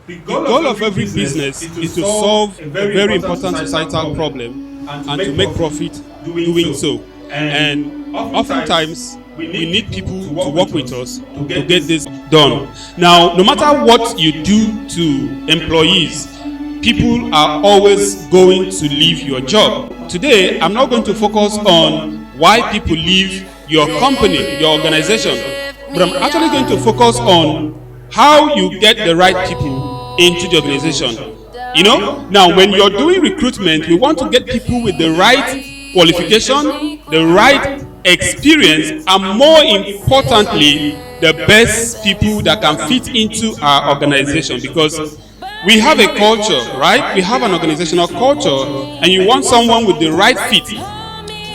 The goal of every business is to solve a very important societal problem and to make profit doing so. And oftentimes, we need people to work with us to get this done. Now, no matter what you do to employees, people are always going to leave your job. Today, I'm not going to focus on why people leave your company, your organization, but I'm actually going to focus on how you get the right people into the organization. You know, now when you're doing recruitment, we want to get people with the right qualification, the right experience, and more importantly, the best people that can fit into our organization, because we have a culture, right? We have an organizational culture, and you want someone with the right fit.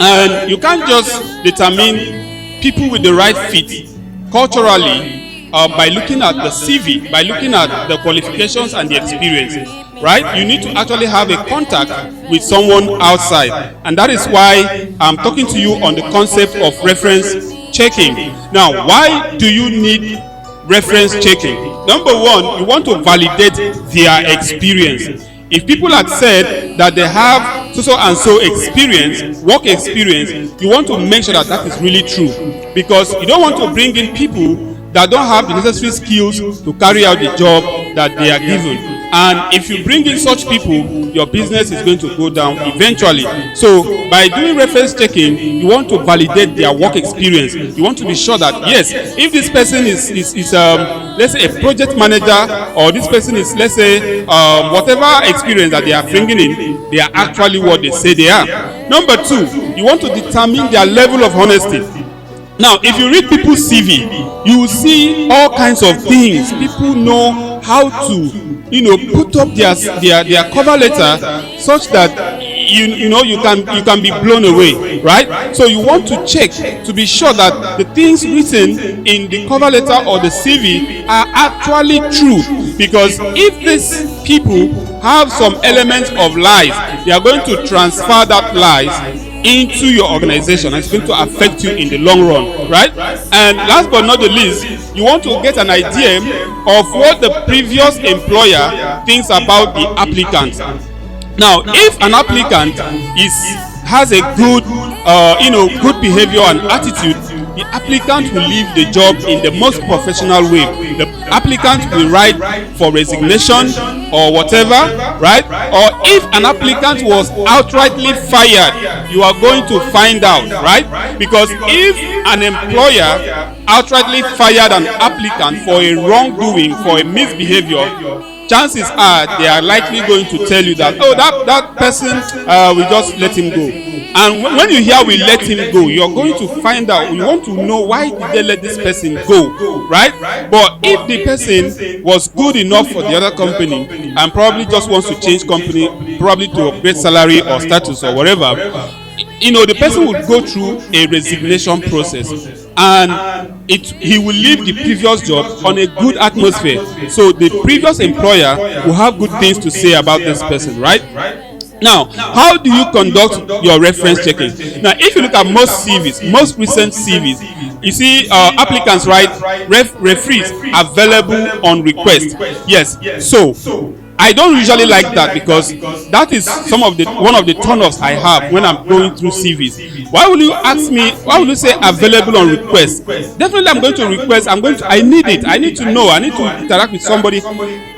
And you can't just determine people with the right fit culturally by looking at the CV, by looking at the qualifications and the experience, right? You need to actually have a contact with someone outside. And that is why I'm talking to you on the concept of reference checking. Now, why do you need reference checking? Number one, you want to validate their experience. If people had said that they have so and so experience, work experience, you want to make sure that that is really true, because you don't want to bring in people that don't have the necessary skills to carry out the job that they are given. And if you bring in such people, your business is going to go down eventually. So by doing reference checking, you want to validate their work experience. You want to be sure that, yes, if this person is let's say a project manager, or this person is, let's say, whatever experience that they are bringing in, they are actually what they say they are. Number two, you want to determine their level of honesty. Now, if you read people's CV, you will see all kinds of things. People know how to, put up their cover letter such that you can be blown away, right? So you want to check to be sure that the things written in the cover letter or the CV are actually true. Because if these people have some elements of lies, they are going to transfer that lies into your organization, and it's going to affect you in the long run, right? And last but not the least, you want to get an idea of what the previous employer thinks about the applicant. Now, if an applicant has a good good behavior and attitude, the applicant will leave the job in the most professional way. The applicant will write for resignation or whatever, right? Or if an applicant was outrightly fired, you are going to find out, right? Because if an employer outrightly fired an applicant for a wrongdoing, for a misbehavior, chances are they are likely going to tell you that, oh, that person, we just let him go. And when you hear we let him go, you're going to find out, you want to know why did they let this person go, right? But if the person was good enough for the other company and probably just wants to change company, probably to upgrade salary or status or whatever, the person would go through a resignation process, and he will leave the previous job on a good atmosphere. So the previous employer will have good things to say about this person, right? Now, how do you conduct your reference checking? Now, if you look at most CVs, most recent CVs, you see applicants write referees available on request. Yes. So I don't usually like that, because that is one of the turn-offs I have when I'm going through CVs. Why will you ask me, why will you say available on request? Definitely I'm going to request, I need it. I need to know. I need to interact with somebody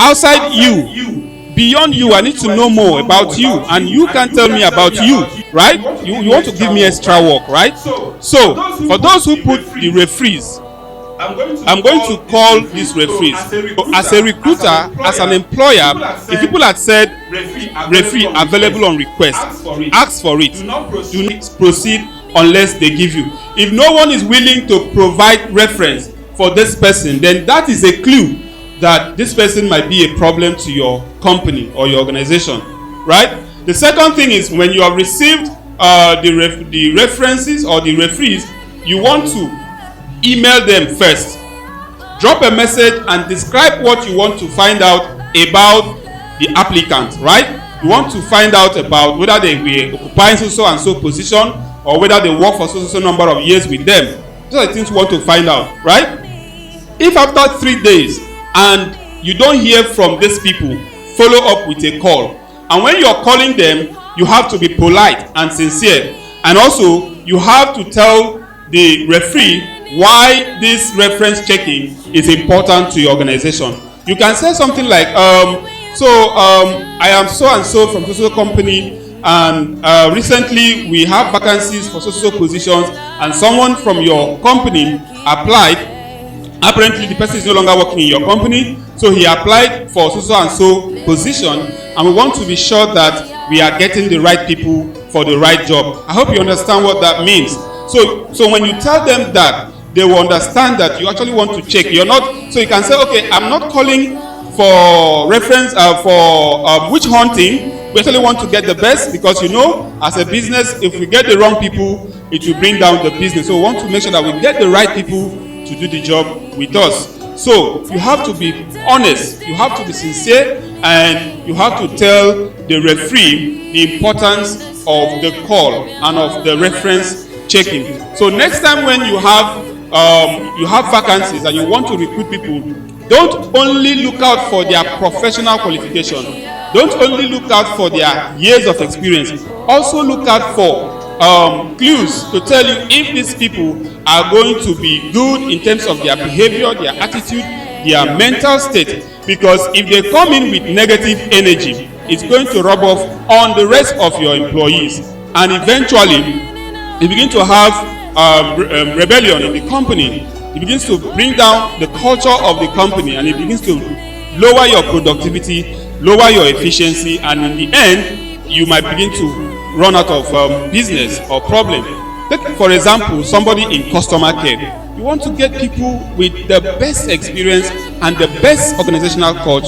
outside you. Beyond you, I need to know more about you, and you can tell me about you, right? You want to give me extra work, right? So, for those who put the referees, I'm going to call these referees. As a recruiter, as an employer, if people had said referee available on request, ask for it. Do not proceed unless they give you. If no one is willing to provide reference for this person, then that is a clue that this person might be a problem to your company or your organization, right? The second thing is, when you have received the references or the referees, you want to email them first. Drop a message and describe what you want to find out about the applicant, right? You want to find out about whether they were occupying so and so position, or whether they work for so number of years with them. Those are the things you want to find out, right? If after 3 days and you don't hear from these people, follow up with a call. And when you're calling them, you have to be polite and sincere. And also, you have to tell the referee why this reference checking is important to your organization. You can say something like, I am so and so from so company, and recently we have vacancies for so positions, and someone from your company applied. Apparently the person is no longer working in your company, so he applied for so and so position, and we want to be sure that we are getting the right people for the right job. I hope you understand what that means. So when you tell them that, they will understand that you actually want to check. You're not, so you can say, okay, I'm not calling for reference for witch hunting. We actually want to get the best, because you know, as a business, if we get the wrong people, it will bring down the business. So we want to make sure that we get the right people to do the job with us. So you have to be honest, you have to be sincere, and you have to tell the referee the importance of the call and of the reference checking. So next time when you have vacancies and you want to recruit people, don't only look out for their professional qualification. Don't only look out for their years of experience. Also look out for clues to tell you if these people are going to be good in terms of their behavior, their attitude, their mental state. Because if they come in with negative energy, it's going to rub off on the rest of your employees. And eventually, you begin to have rebellion in the company. It begins to bring down the culture of the company, and it begins to lower your productivity, lower your efficiency, and in the end, you might begin to run out of business or problem. Take, for example, somebody in customer care. You want to get people with the best experience and the best organizational culture.